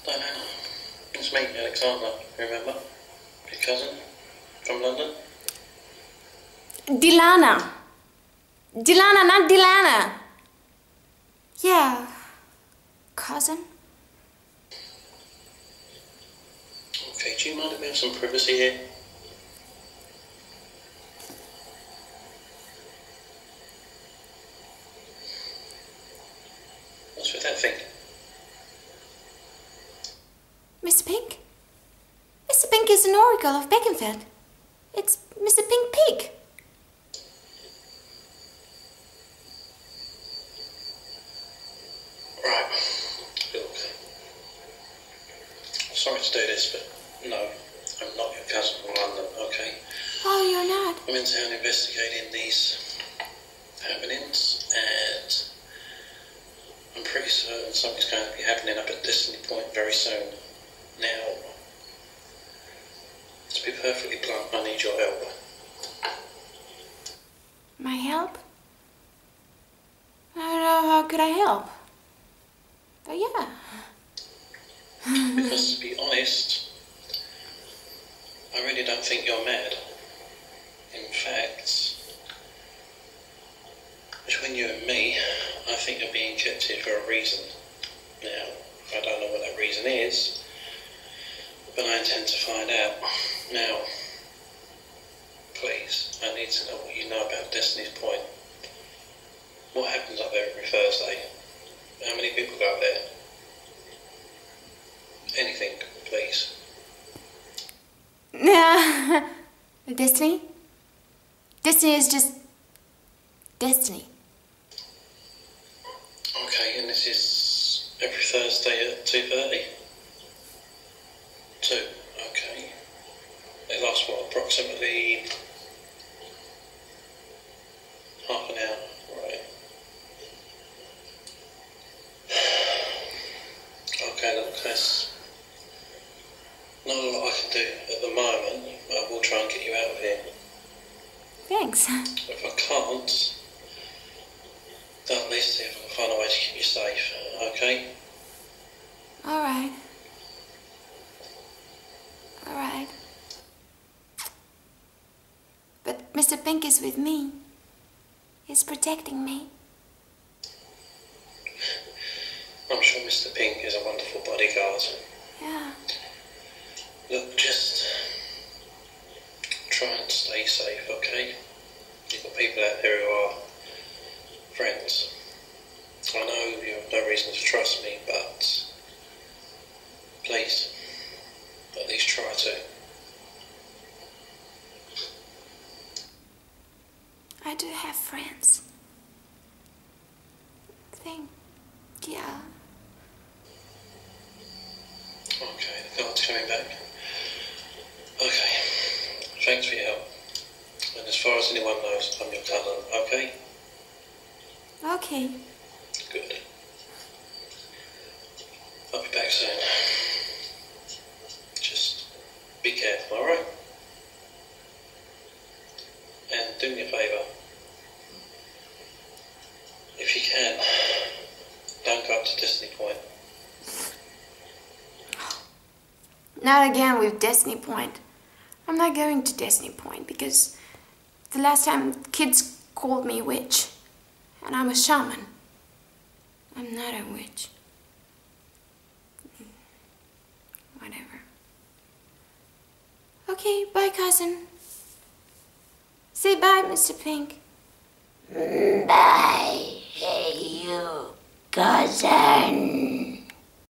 Don't know. It's me, Alexander, remember? Your cousin from London? Dilana. Dilana, not Dilana. Yeah. Cousin? Okay, do you mind if we have some privacy here? What's with that thing? Mr. Pink? Mr. Pink is an oracle of Beckenfeld. It's Mr. Pink Pig. Right. Look. Sorry to do this, but no, I'm not your cousin from London, okay? Oh, you're not? I'm in town investigating these happenings, and I'm pretty certain something's going to be happening up at Destiny Point very soon. Now, to be perfectly blunt, I need your help. My help? I don't know, how could I help? But yeah. Because to be honest, I really don't think you're mad. In fact, between you and me, I think you're being kept here for a reason. Now, I don't know what that reason is, but I intend to find out. Now, please, I need to know what you know about Destiny's Point. What happens up there every Thursday? How many people go up there? Anything, please. Yeah. Destiny? Destiny is just Destiny. Okay, and this is every Thursday at 2:30? 2, okay. It lasts, what, approximately half an hour, right? Okay, look, there's not a lot I can do at the moment. I will try and get you out of here. Thanks. If I can't, then at least see if I can find a way to keep you safe, okay? Alright. Alright. But Mr. Pink is with me. He's protecting me. I'm sure Mr. Pink is a wonderful bodyguard. Yeah. Look, just try and stay safe, okay? You've got people out there who are friends. I know you have no reason to trust me, but please, at least try to. I do have friends. Yeah. Okay, the guard's coming back. Okay, thanks for your help. And as far as anyone knows, I'm your cousin, okay? Okay. Good. I'll be back soon. Just be careful, alright? And do me a favour. If you can, don't go up to Destiny Point. Not again with Destiny Point. I'm not going to Destiny Point because the last time kids called me witch. And I'm a shaman. I'm not a witch. Whatever. Okay, bye, cousin. Say bye, Mr. Pink. Bye, you cousin.